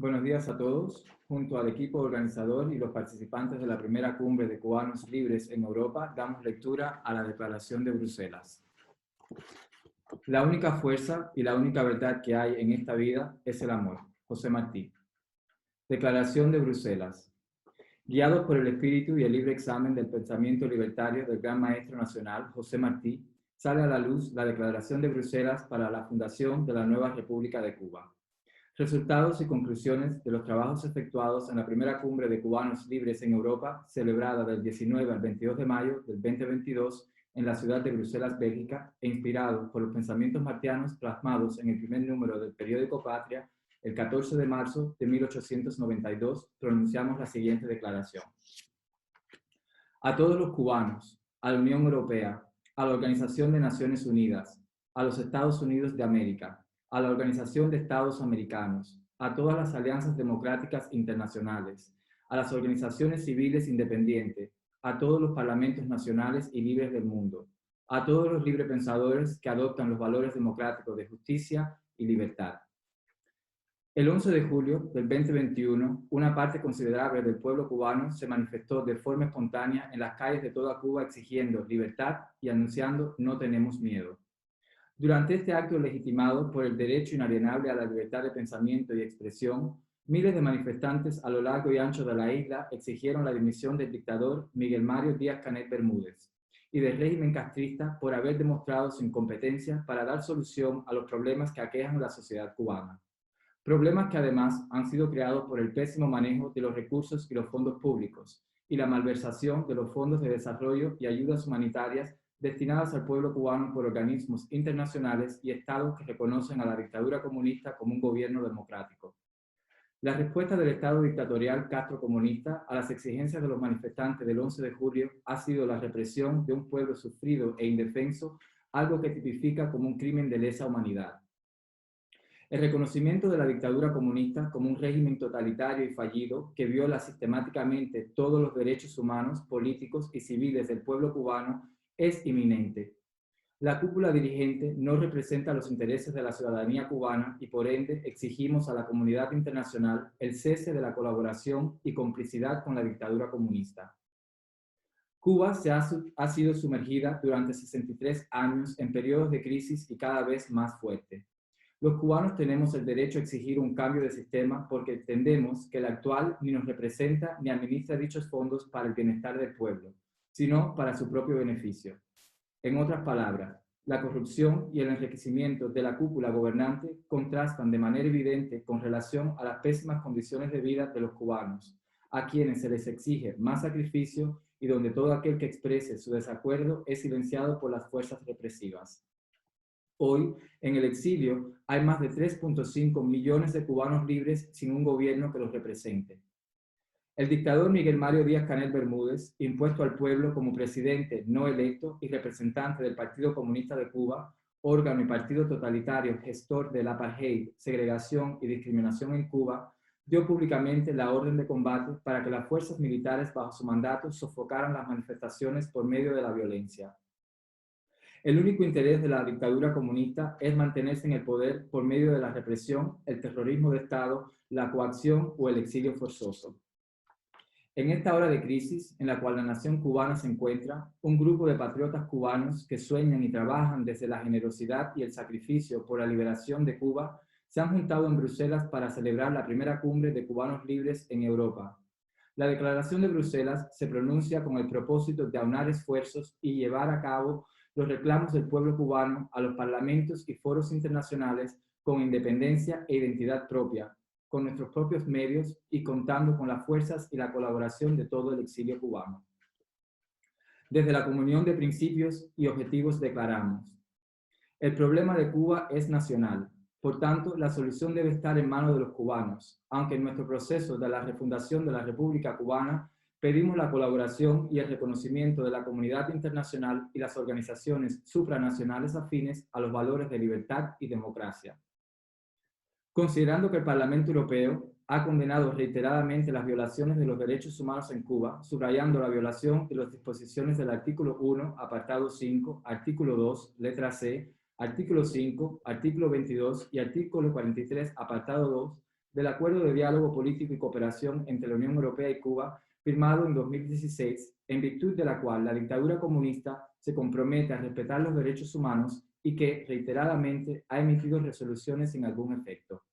Buenos días a todos. Junto al equipo organizador y los participantes de la primera cumbre de cubanos libres en Europa, damos lectura a la Declaración de Bruselas. La única fuerza y la única verdad que hay en esta vida es el amor. José Martí. Declaración de Bruselas. Guiados por el espíritu y el libre examen del pensamiento libertario del gran maestro nacional, José Martí, sale a la luz la Declaración de Bruselas para la fundación de la nueva República de Cuba. Resultados y conclusiones de los trabajos efectuados en la primera cumbre de cubanos libres en Europa, celebrada del 19 al 22 de mayo del 2022 en la ciudad de Bruselas, Bélgica, e inspirados por los pensamientos martianos plasmados en el primer número del periódico Patria, el 14 de marzo de 1892, pronunciamos la siguiente declaración. A todos los cubanos, a la Unión Europea, a la Organización de Naciones Unidas, a los Estados Unidos de América, a la Organización de Estados Americanos, a todas las alianzas democráticas internacionales, a las organizaciones civiles independientes, a todos los parlamentos nacionales y libres del mundo, a todos los librepensadores que adoptan los valores democráticos de justicia y libertad. El 11 de julio del 2021, una parte considerable del pueblo cubano se manifestó de forma espontánea en las calles de toda Cuba exigiendo libertad y anunciando "no tenemos miedo". Durante este acto legitimado por el derecho inalienable a la libertad de pensamiento y expresión, miles de manifestantes a lo largo y ancho de la isla exigieron la dimisión del dictador Miguel Mario Díaz-Canel Bermúdez y del régimen castrista por haber demostrado su incompetencia para dar solución a los problemas que aquejan a la sociedad cubana. Problemas que además han sido creados por el pésimo manejo de los recursos y los fondos públicos y la malversación de los fondos de desarrollo y ayudas humanitarias destinadas al pueblo cubano por organismos internacionales y estados que reconocen a la dictadura comunista como un gobierno democrático. La respuesta del Estado dictatorial castrocomunista a las exigencias de los manifestantes del 11 de julio ha sido la represión de un pueblo sufrido e indefenso, algo que tipifica como un crimen de lesa humanidad. El reconocimiento de la dictadura comunista como un régimen totalitario y fallido que viola sistemáticamente todos los derechos humanos, políticos y civiles del pueblo cubano es inminente. La cúpula dirigente no representa los intereses de la ciudadanía cubana y por ende exigimos a la comunidad internacional el cese de la colaboración y complicidad con la dictadura comunista. Cuba ha sido sumergida durante 63 años en periodos de crisis y cada vez más fuerte. Los cubanos tenemos el derecho a exigir un cambio de sistema porque entendemos que el actual ni nos representa ni administra dichos fondos para el bienestar del pueblo, sino para su propio beneficio. En otras palabras, la corrupción y el enriquecimiento de la cúpula gobernante contrastan de manera evidente con relación a las pésimas condiciones de vida de los cubanos, a quienes se les exige más sacrificio y donde todo aquel que exprese su desacuerdo es silenciado por las fuerzas represivas. Hoy, en el exilio, hay más de 3.5 millones de cubanos libres sin un gobierno que los represente. El dictador Miguel Mario Díaz-Canel Bermúdez, impuesto al pueblo como presidente no electo y representante del Partido Comunista de Cuba, órgano y partido totalitario gestor del apartheid, segregación y discriminación en Cuba, dio públicamente la orden de combate para que las fuerzas militares bajo su mandato sofocaran las manifestaciones por medio de la violencia. El único interés de la dictadura comunista es mantenerse en el poder por medio de la represión, el terrorismo de Estado, la coacción o el exilio forzoso. En esta hora de crisis en la cual la nación cubana se encuentra, un grupo de patriotas cubanos que sueñan y trabajan desde la generosidad y el sacrificio por la liberación de Cuba se han juntado en Bruselas para celebrar la primera cumbre de cubanos libres en Europa. La Declaración de Bruselas se pronuncia con el propósito de aunar esfuerzos y llevar a cabo los reclamos del pueblo cubano a los parlamentos y foros internacionales con independencia e identidad propia, con nuestros propios medios y contando con las fuerzas y la colaboración de todo el exilio cubano. Desde la comunión de principios y objetivos declaramos: el problema de Cuba es nacional, por tanto, la solución debe estar en manos de los cubanos, aunque en nuestro proceso de la refundación de la República Cubana pedimos la colaboración y el reconocimiento de la comunidad internacional y las organizaciones supranacionales afines a los valores de libertad y democracia. Considerando que el Parlamento Europeo ha condenado reiteradamente las violaciones de los derechos humanos en Cuba, subrayando la violación de las disposiciones del artículo 1, apartado 5, artículo 2, letra C, artículo 5, artículo 22 y artículo 43, apartado 2, del Acuerdo de Diálogo Político y Cooperación entre la Unión Europea y Cuba, firmado en 2016, en virtud de la cual la dictadura comunista se compromete a respetar los derechos humanos y que reiteradamente ha emitido resoluciones sin algún efecto.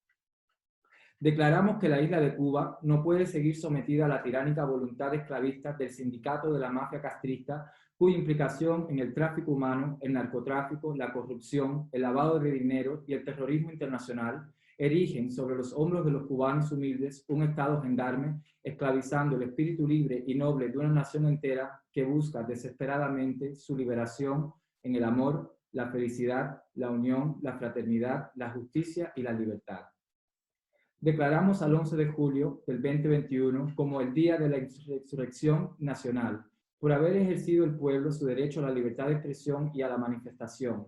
Declaramos que la isla de Cuba no puede seguir sometida a la tiránica voluntad esclavista del sindicato de la mafia castrista, cuya implicación en el tráfico humano, el narcotráfico, la corrupción, el lavado de dinero y el terrorismo internacional erigen sobre los hombros de los cubanos humildes un estado gendarme, esclavizando el espíritu libre y noble de una nación entera que busca desesperadamente su liberación en el amor, la felicidad, la unión, la fraternidad, la justicia y la libertad. Declaramos al 11 de julio del 2021 como el Día de la Insurrección Nacional, por haber ejercido el pueblo su derecho a la libertad de expresión y a la manifestación.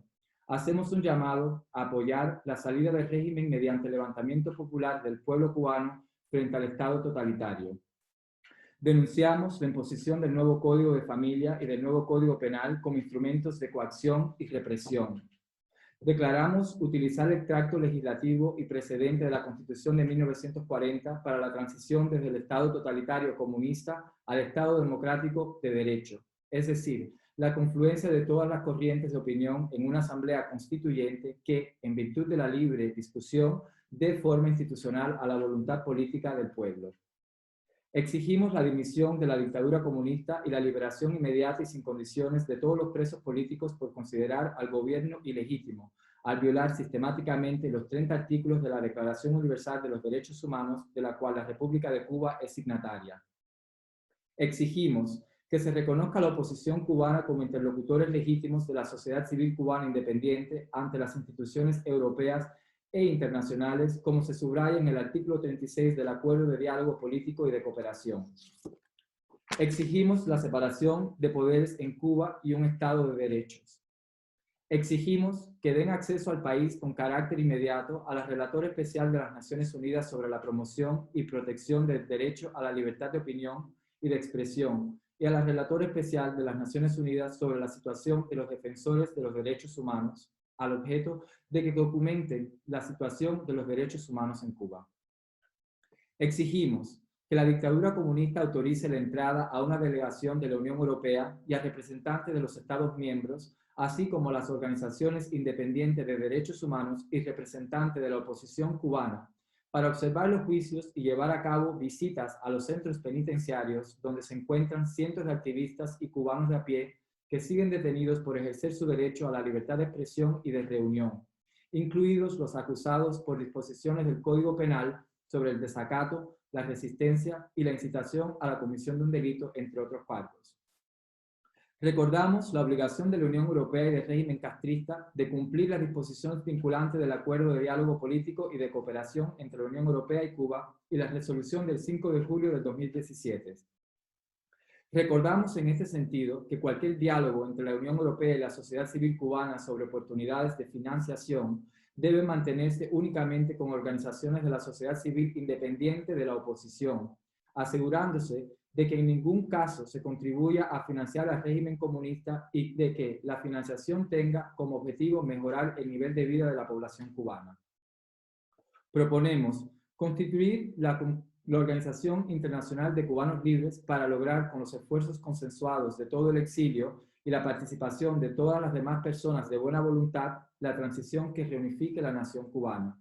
Hacemos un llamado a apoyar la salida del régimen mediante el levantamiento popular del pueblo cubano frente al Estado totalitario. Denunciamos la imposición del nuevo Código de Familia y del nuevo Código Penal como instrumentos de coacción y represión. Declaramos utilizar el tracto legislativo y precedente de la Constitución de 1940 para la transición desde el Estado totalitario comunista al Estado democrático de derecho, es decir, la confluencia de todas las corrientes de opinión en una asamblea constituyente que, en virtud de la libre discusión, dé forma institucional a la voluntad política del pueblo. Exigimos la dimisión de la dictadura comunista y la liberación inmediata y sin condiciones de todos los presos políticos por considerar al gobierno ilegítimo, al violar sistemáticamente los 30 artículos de la Declaración Universal de los Derechos Humanos, de la cual la República de Cuba es signataria. Exigimos que se reconozca a la oposición cubana como interlocutores legítimos de la sociedad civil cubana independiente ante las instituciones europeas e internacionales, como se subraya en el artículo 36 del Acuerdo de Diálogo Político y de Cooperación. Exigimos la separación de poderes en Cuba y un Estado de derechos. Exigimos que den acceso al país con carácter inmediato a la Relatora Especial de las Naciones Unidas sobre la promoción y protección del derecho a la libertad de opinión y de expresión, y a la Relatora Especial de las Naciones Unidas sobre la situación de los defensores de los derechos humanos, al objeto de que documenten la situación de los derechos humanos en Cuba. Exigimos que la dictadura comunista autorice la entrada a una delegación de la Unión Europea y a representantes de los Estados miembros, así como las organizaciones independientes de derechos humanos y representantes de la oposición cubana, para observar los juicios y llevar a cabo visitas a los centros penitenciarios donde se encuentran cientos de activistas y cubanos de a pie que siguen detenidos por ejercer su derecho a la libertad de expresión y de reunión, incluidos los acusados por disposiciones del Código Penal sobre el desacato, la resistencia y la incitación a la comisión de un delito, entre otros cargos. Recordamos la obligación de la Unión Europea y del régimen castrista de cumplir las disposiciones vinculantes del Acuerdo de Diálogo Político y de Cooperación entre la Unión Europea y Cuba y la resolución del 5 de julio del 2017. Recordamos en este sentido que cualquier diálogo entre la Unión Europea y la sociedad civil cubana sobre oportunidades de financiación debe mantenerse únicamente con organizaciones de la sociedad civil independiente de la oposición, asegurándose de que en ningún caso se contribuya a financiar al régimen comunista y de que la financiación tenga como objetivo mejorar el nivel de vida de la población cubana. Proponemos constituir la Organización Internacional de Cubanos Libres para lograr, con los esfuerzos consensuados de todo el exilio y la participación de todas las demás personas de buena voluntad, la transición que reunifique la nación cubana.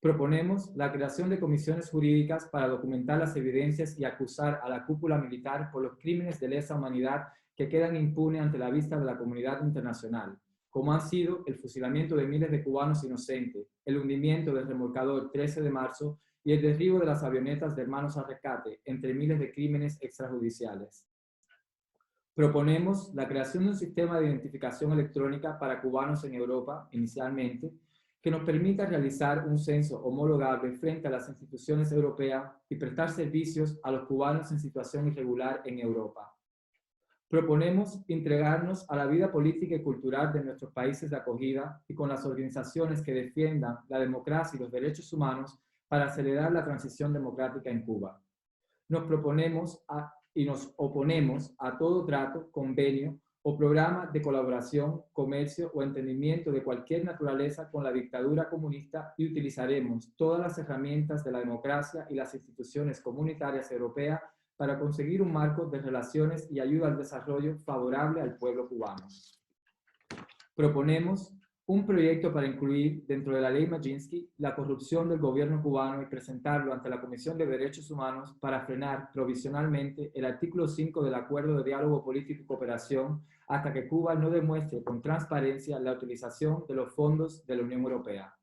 Proponemos la creación de comisiones jurídicas para documentar las evidencias y acusar a la cúpula militar por los crímenes de lesa humanidad que quedan impunes ante la vista de la comunidad internacional, como han sido el fusilamiento de miles de cubanos inocentes, el hundimiento del remolcador 13 de marzo y el derribo de las avionetas de Hermanos al Rescate, entre miles de crímenes extrajudiciales. Proponemos la creación de un sistema de identificación electrónica para cubanos en Europa, inicialmente, que nos permita realizar un censo homologable frente a las instituciones europeas y prestar servicios a los cubanos en situación irregular en Europa. Proponemos entregarnos a la vida política y cultural de nuestros países de acogida y con las organizaciones que defiendan la democracia y los derechos humanos para acelerar la transición democrática en Cuba. Nos proponemos y nos oponemos a todo trato, convenio o programa de colaboración, comercio o entendimiento de cualquier naturaleza con la dictadura comunista y utilizaremos todas las herramientas de la democracia y las instituciones comunitarias europeas para conseguir un marco de relaciones y ayuda al desarrollo favorable al pueblo cubano. Proponemos un proyecto para incluir dentro de la ley Majinsky la corrupción del gobierno cubano y presentarlo ante la Comisión de Derechos Humanos para frenar provisionalmente el artículo 5 del Acuerdo de Diálogo Político y Cooperación hasta que Cuba no demuestre con transparencia la utilización de los fondos de la Unión Europea.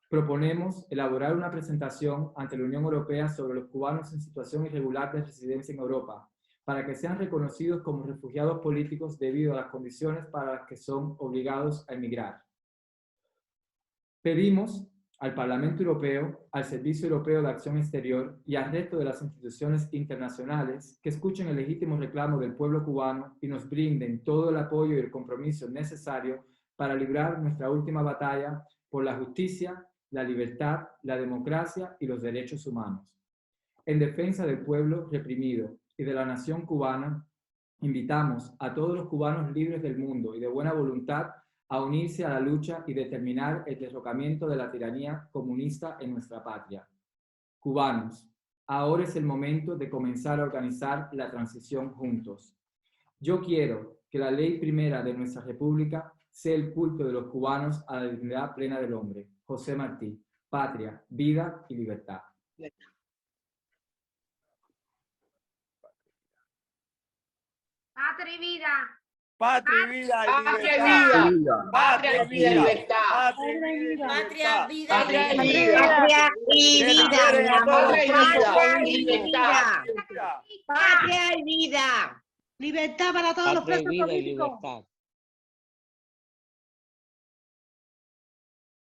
Proponemos elaborar una presentación ante la Unión Europea sobre los cubanos en situación irregular de residencia en Europa, para que sean reconocidos como refugiados políticos debido a las condiciones para las que son obligados a emigrar. Pedimos al Parlamento Europeo, al Servicio Europeo de Acción Exterior y al resto de las instituciones internacionales que escuchen el legítimo reclamo del pueblo cubano y nos brinden todo el apoyo y el compromiso necesario para librar nuestra última batalla por la justicia, la libertad, la democracia y los derechos humanos. En defensa del pueblo reprimido y de la nación cubana, invitamos a todos los cubanos libres del mundo y de buena voluntad a unirse a la lucha y determinar el derrocamiento de la tiranía comunista en nuestra patria. Cubanos, ahora es el momento de comenzar a organizar la transición juntos. Yo quiero que la ley primera de nuestra república sea el culto de los cubanos a la dignidad plena del hombre. José Martí, patria, vida y libertad. Patria y vida. Patria y vida y Patria y libertad. vida. Patria y vida y libertad. Patria, vida. Patria y vida. vida. Y Que vida, liberen mi a amor. todos los Patria y presos libertad. políticos. Patria y vida. Libertad para todos los Patria y presos vida y políticos. libertad.